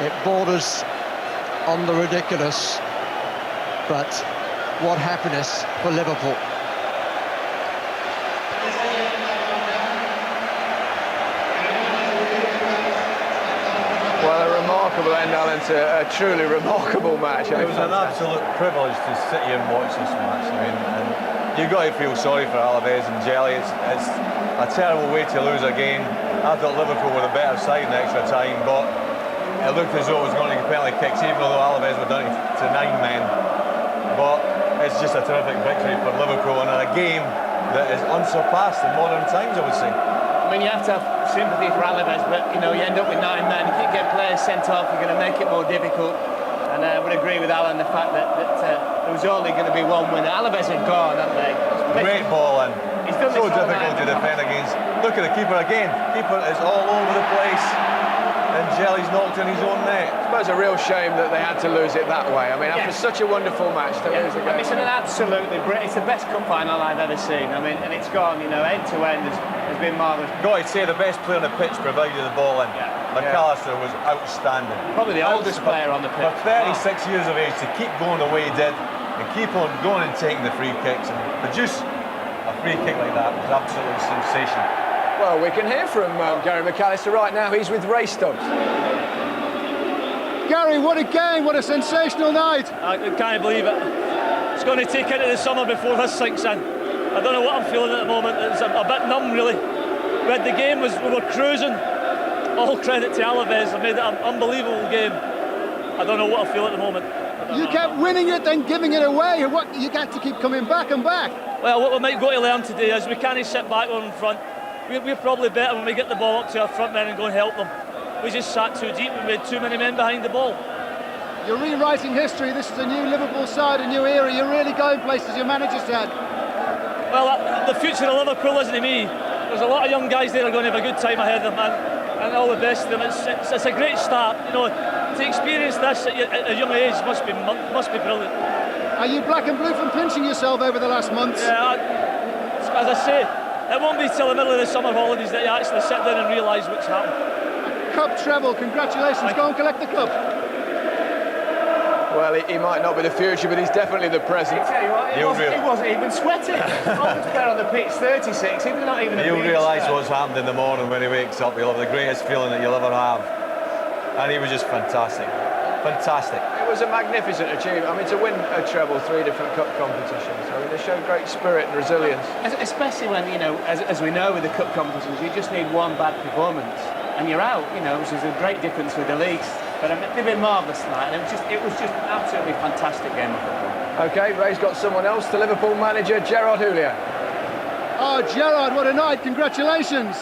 It borders on the ridiculous, but what happiness for Liverpool. Well, a remarkable end, Alan, to a truly remarkable match. It was an absolute privilege to sit here and watch this match. I mean, and you've got to feel sorry for Alaves and Jelly. It's a terrible way to lose a game. I thought Liverpool were the better side in extra time, but it looked as though it was going to get penalty kicks, even though Alaves were down to 9 men. But it's just a terrific victory for Liverpool and a game that is unsurpassed in modern times, I would say. I mean, you have to have sympathy for Alaves, but you know, you end up with 9 men. You keep getting players sent off, you're going to make it more difficult. And I would agree with Alan the fact that there was only going to be one winner. Alaves are gone, haven't they? Great ball in. He's done So this all difficult night. to defend against. Look at the keeper again. Keeper is all over the place. And Jelly's knocked in his own net. I suppose a real shame that they had to lose it that way. I mean, after such a wonderful match to lose a game. It's an absolutely brilliant. It's the best cup final I've ever seen. I mean, and it's gone, you know, end to end has been marvellous. Got to say, the best player on the pitch provided the ball in. McAllister was outstanding. Probably the oldest player on the pitch. For 36 years of age, to keep going the way he did, and keep on going and taking the free kicks, and produce a free kick like that was absolutely sensational. Well, we can hear from Gary McAllister right now. He's with Ray Stubbs. Gary, what a game, what a sensational night. I can't believe it. It's going to take into the summer before this sinks in. I don't know what I'm feeling at the moment. It's a bit numb, really. But the game we were cruising. All credit to Alaves. I made it an unbelievable game. I don't know what I feel at the moment. You kept winning it, then giving it away. What, you got to keep coming back and back. Well, what we might go to learn today is we can't sit back on in front. We're probably better when we get the ball up to our front men and go and help them. We just sat too deep and we had too many men behind the ball. You're rewriting history. This is a new Liverpool side, a new era. You're really going places your manager said. Well, the future of Liverpool isn't me. There's a lot of young guys there who are going to have a good time ahead of them, and all the best to them. It's a great start. You know, to experience this at a young age must be brilliant. Are you black and blue from pinching yourself over the last months? Yeah, as I say, it won't be till the middle of the summer holidays that you actually sit down and realise what's happened. Cup treble, congratulations. Go and collect the cup. Well, he might not be the future, but he's definitely the present. I tell you what, he wasn't even sweating. Oldest player on the pitch, 36. He was not even. He'll realise what's happened in the morning when he wakes up. He'll have the greatest feeling that you'll ever have. And he was just fantastic. Fantastic. It was a magnificent achievement. I mean, to win a treble, 3 different cup competitions. I mean, they showed great spirit and resilience. Especially when, you know, as we know with the cup competitions, you just need one bad performance and you're out, you know, which is a great difference with the leagues. But they've been marvellous tonight, and it was just an absolutely fantastic game of football. OK, Ray's got someone else, the Liverpool manager, Gerard Houllier. Oh, Gerard, what a night. Congratulations.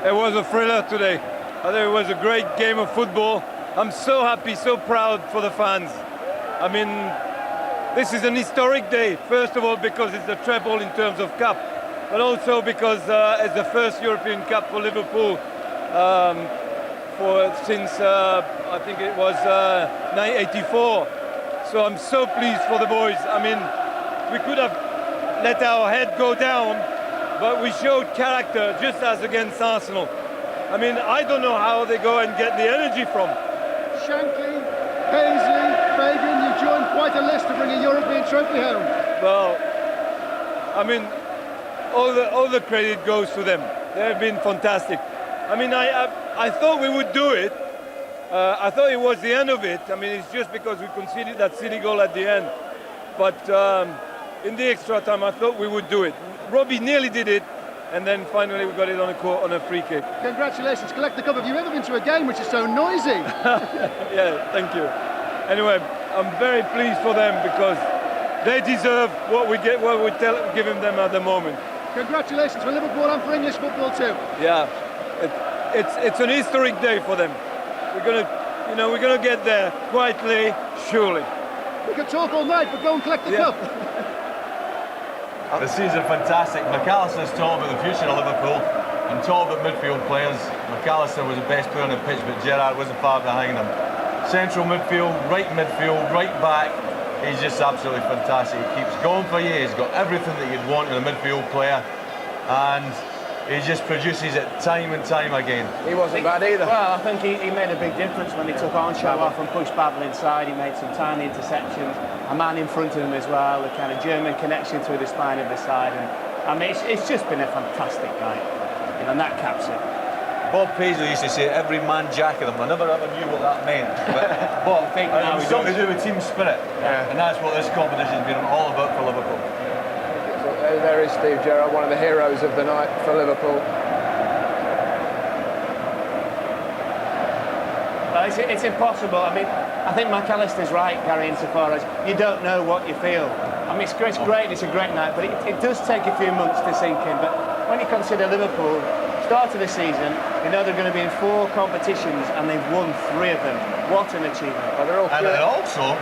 It was a thriller today. I think it was a great game of football. I'm so happy, so proud for the fans. I mean, this is an historic day, first of all because it's the treble in terms of cup, but also because it's the first European Cup for Liverpool since I think it was 1984. So I'm so pleased for the boys. I mean, we could have let our head go down, but we showed character just as against Arsenal. I mean, I don't know how they go and get the energy from. Shankly, Paisley, Fagan, you joined quite a list to bring a European trophy home. Well, I mean, all the credit goes to them. They've been fantastic. I mean, I thought we would do it. I thought it was the end of it. I mean, it's just because we conceded that silly goal at the end. But in the extra time, I thought we would do it. Robbie nearly did it, and then finally we got it on a free kick. Congratulations, collect the cup. Have you ever been to a game which is so noisy? Yeah, thank you. Anyway, I'm very pleased for them because they deserve what we giving them at the moment. Congratulations for Liverpool and for English football too. Yeah, it's an historic day for them. We're gonna get there quietly, surely. We could talk all night, but go and collect the cup. The season fantastic. McAllister's talking about the future of Liverpool and talking about midfield players. McAllister was the best player on the pitch, but Gerrard wasn't far behind him. Central midfield, right back. He's just absolutely fantastic. He keeps going for you. He's got everything that you'd want in a midfield player. And he just produces it time and time again. He wasn't bad either. Well, I think he made a big difference when he took Arnshaw off and pushed Babel inside. He made some tiny interceptions, a man in front of him as well, the kind of German connection through the spine of the side. And I mean, it's just been a fantastic night, and that caps it. Bob Paisley used to say every man jack of them. I never ever knew what that meant. But Bob, it was something to do with team spirit. Yeah. And that's what this competition's been all about for Liverpool. So there is Steve Gerrard, one of the heroes of the night for Liverpool. Well, it's impossible. I mean, I think McAllister's right, Gary, insofar as you don't know what you feel. I mean, it's great, it's a great night, but it does take a few months to sink in. But when you consider Liverpool, start of the season, you know they're going to be in 4 competitions and they've won 3 of them. What an achievement. Well, they're all And then also,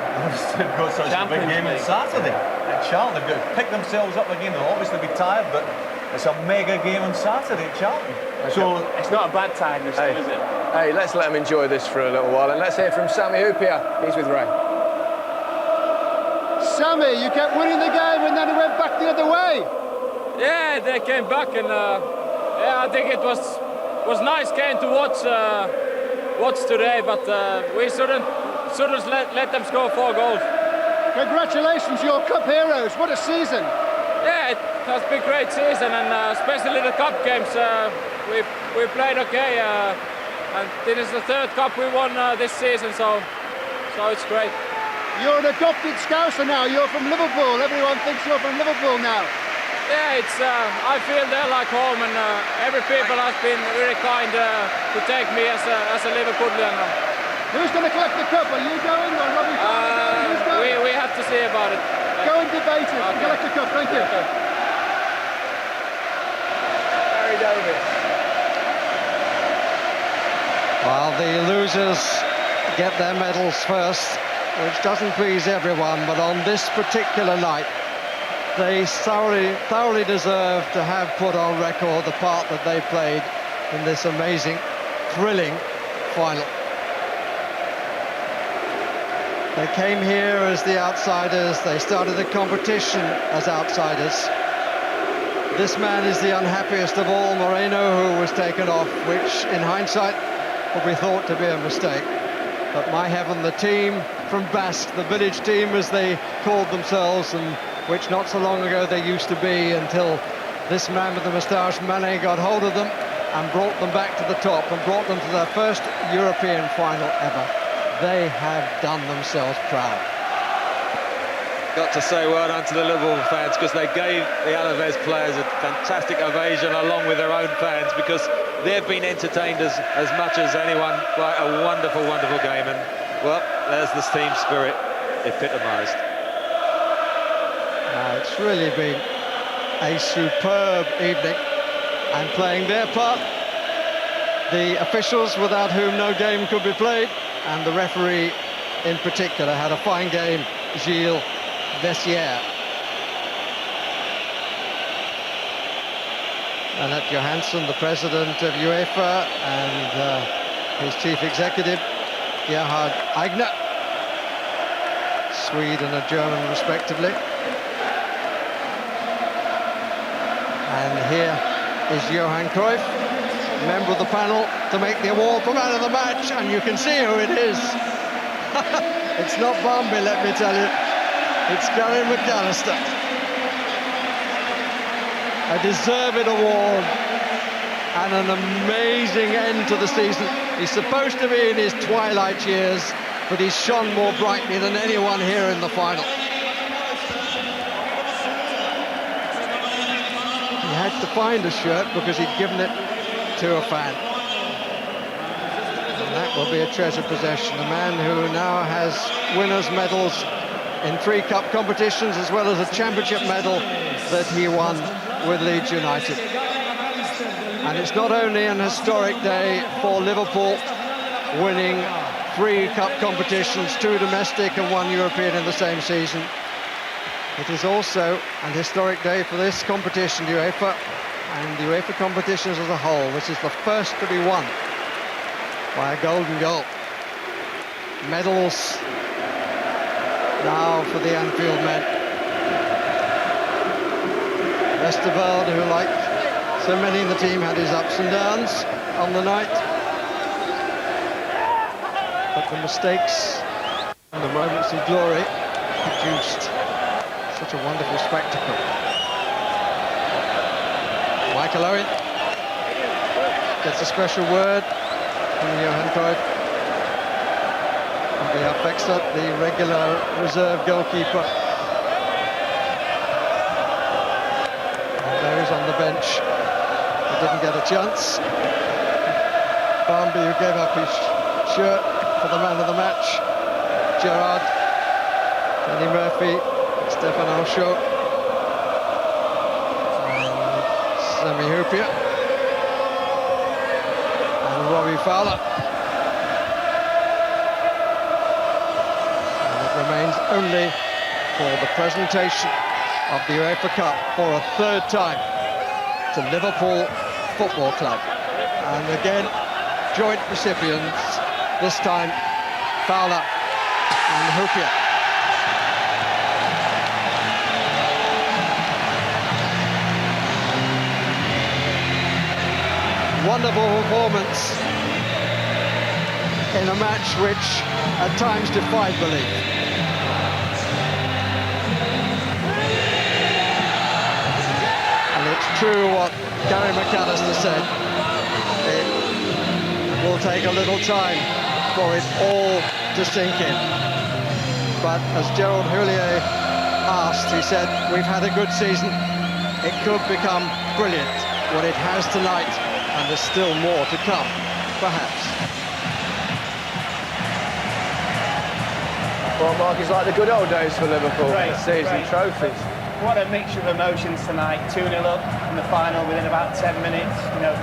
they've got such a big game on Saturday at Charlton. They've got to pick themselves up again. They'll obviously be tired, but it's a mega game on Saturday at Charlton. So it's not a bad time this time, is it? Hey, let's let them enjoy this for a little while, and let's hear from Sammy Hupia. He's with Ray. Sammy, you kept winning the game and then it went back the other way. Yeah, they came back, and yeah, I think it was nice game to watch today, but we shouldn't let them score 4 goals. Congratulations, your cup heroes. What a season. Yeah, it has been a great season, and especially the cup games. We played okay, and this is the 3rd cup we won this season, so it's great. You're an adopted Scouser now. You're from Liverpool. Everyone thinks you're from Liverpool now. Yeah, it's. I feel they're like home, and every people has been very kind to take me as a Liverpoolian. Who's going to collect the cup? Are you going or Robbie? Who's going? We have to see about it. Go and debate it. Okay. Collect the cup. Thank you. Barry Davis. While the losers get their medals first, which doesn't please everyone, but on this particular night, they thoroughly deserve to have put on record the part that they played in this amazing, thrilling final. They came here as the outsiders. They started the competition as outsiders. This man is the unhappiest of all, Moreno, who was taken off, which in hindsight will be thought to be a mistake. But my heaven, the team from Basque, the village team as they called themselves, and which not so long ago they used to be, until this man with the moustache, Mané, got hold of them and brought them back to the top and brought them to their first European final ever. They have done themselves proud. Got to say well done to the Liverpool fans, because they gave the Alaves players a fantastic ovation along with their own fans, because they've been entertained as much as anyone by a wonderful, wonderful game. And, well, there's this team spirit epitomised. It's really been a superb evening, and playing their part, the officials without whom no game could be played, and the referee in particular had a fine game, Gilles Vessière. Annette Johansson, the president of UEFA, and his chief executive, Gerhard Eigner, Swede and a German respectively. And here is Johan Cruyff, member of the panel, to make the award for man of the match, and you can see who it is. It's not Bambi, let me tell you. It's Gary McAllister. A deserved award and an amazing end to the season. He's supposed to be in his twilight years, but he's shone more brightly than anyone here in the final. He had to find a shirt because he'd given it to a fan. And that will be a treasure possession. A man who now has winners' medals in 3 cup competitions, as well as a championship medal that he won with Leeds United. And it's not only an historic day for Liverpool, winning 3 cup competitions, 2 domestic and 1 European in the same season. It is also an historic day for this competition, UEFA, and the UEFA competitions as a whole. This is the first to be won by a golden goal. Medals now for the Anfield men. Westerveld, who like So many in the team had his ups and downs on the night. But the mistakes and the moments of glory produced such a wonderful spectacle. Michael Owen gets a special word from Johan Cruyff on behalf of Exeter, the regular reserve goalkeeper. And those on the bench who didn't get a chance. Barmby, who gave up his shirt for the man of the match. Gerrard, Danny Murphy, Stefan Alshaw, Sami Hupia, and Robbie Fowler. And it remains only for the presentation of the UEFA Cup for a third time to Liverpool Football Club. And again, joint recipients, this time Fowler and Hupia. Wonderful performance in a match which at times defied belief. And it's true what Gary McAllister said. It will take a little time for it all to sink in. But as Gerald Houllier asked, he said, we've had a good season. It could become brilliant, what it has tonight. And there's still more to come, perhaps. Well, Mark, it's like the good old days for Liverpool. Great, Season great. trophies. What a mixture of emotions tonight. 2-0 up in the final within about 10 minutes,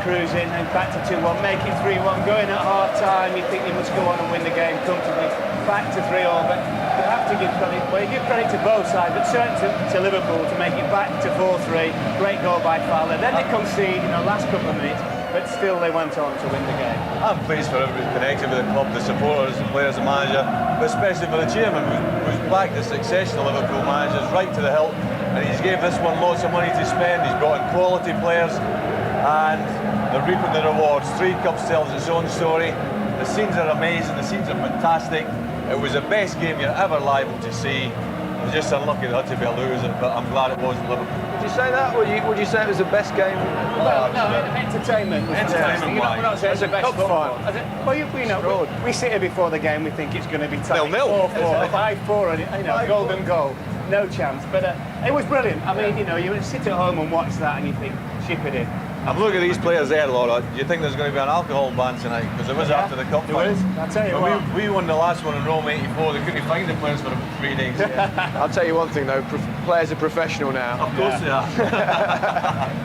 cruising and back to 2-1, make it 3-1, going at half-time, you think you must go on and win the game comfortably, back to 3-all, but you have to give credit, well, you give credit to both sides, but certainly to Liverpool to make it back to 4-3, great goal by Fowler, then they concede, last couple of minutes, but still they went on to win the game. I'm pleased for everybody connected with the club, the supporters, the players, the manager, but especially for the chairman, who's backed the succession of Liverpool managers right to the hilt, and he's gave this one lots of money to spend. He's brought in quality players, and they're reaping the rewards. 3 cups tells its own story. The scenes are amazing, the scenes are fantastic. It was the best game you're ever liable to see. I was just unlucky that it had to be a loser, but I'm glad it wasn't Liverpool. Would you say that? Would you say it was the best game? Well, no, entertainment was fantastic. We're not saying it's the best cup football. final. Well, we sit here before the game, we think it's going to be tight. 0-0. 4-4, 5-4, and golden goal. No chance, but it was brilliant. I mean, you sit at home and watch that and you think, ship it in. I'm looking at these players there, Laura. Do you think there's going to be an alcohol ban tonight? Because it was after the cup final. I'll tell you what. We won the last one in Rome '84. They couldn't find the players for 3 days. I'll tell you one thing though, players are professional now. Of course they are.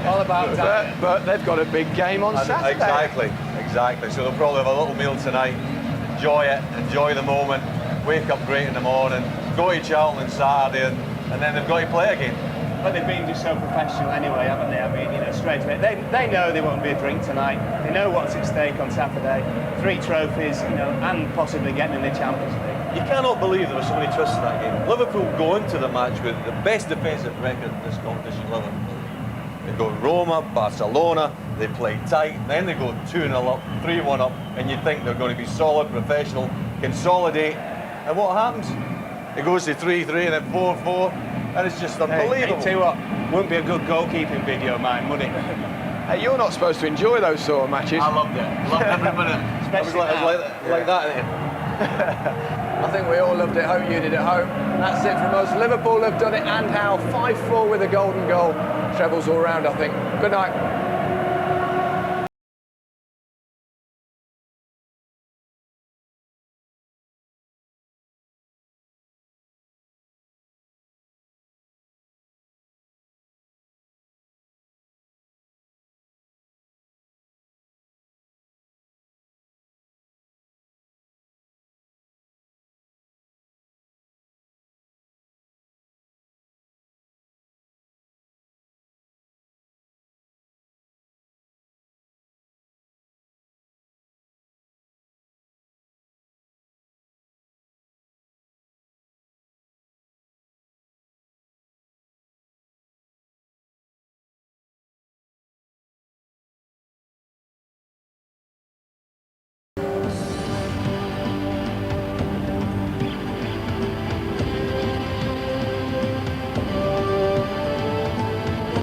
All about that. But they've got a big game on Saturday. Exactly. So they'll probably have a little meal tonight, enjoy it, enjoy the moment, wake up great in the morning, go to Charlton on Saturday, and then they've got to play again. But they've been just so professional anyway, haven't they? I mean, straight away. They know there won't be a drink tonight. They know what's at stake on Saturday. 3 trophies, and possibly getting in the Champions League. You cannot believe there were so many twists in that game. Liverpool go into the match with the best defensive record in this competition, Liverpool. They go Roma, Barcelona, they play tight, then they go 2-0 up, 3-1 up, and you think they're going to be solid, professional, consolidate. And what happens? It goes to 3-3 and then 4-4, and it's just unbelievable. Hey, tell you what, wouldn't be a good goalkeeping video of mine, would it? Hey, you're not supposed to enjoy those sort of matches. I loved it. Loved every minute. Especially like that. I think we all loved it. Hope you did at home. That's it from us. Liverpool have done it, and how. 5-4 with a golden goal. Trebles all round, I think. Good night.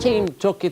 team took its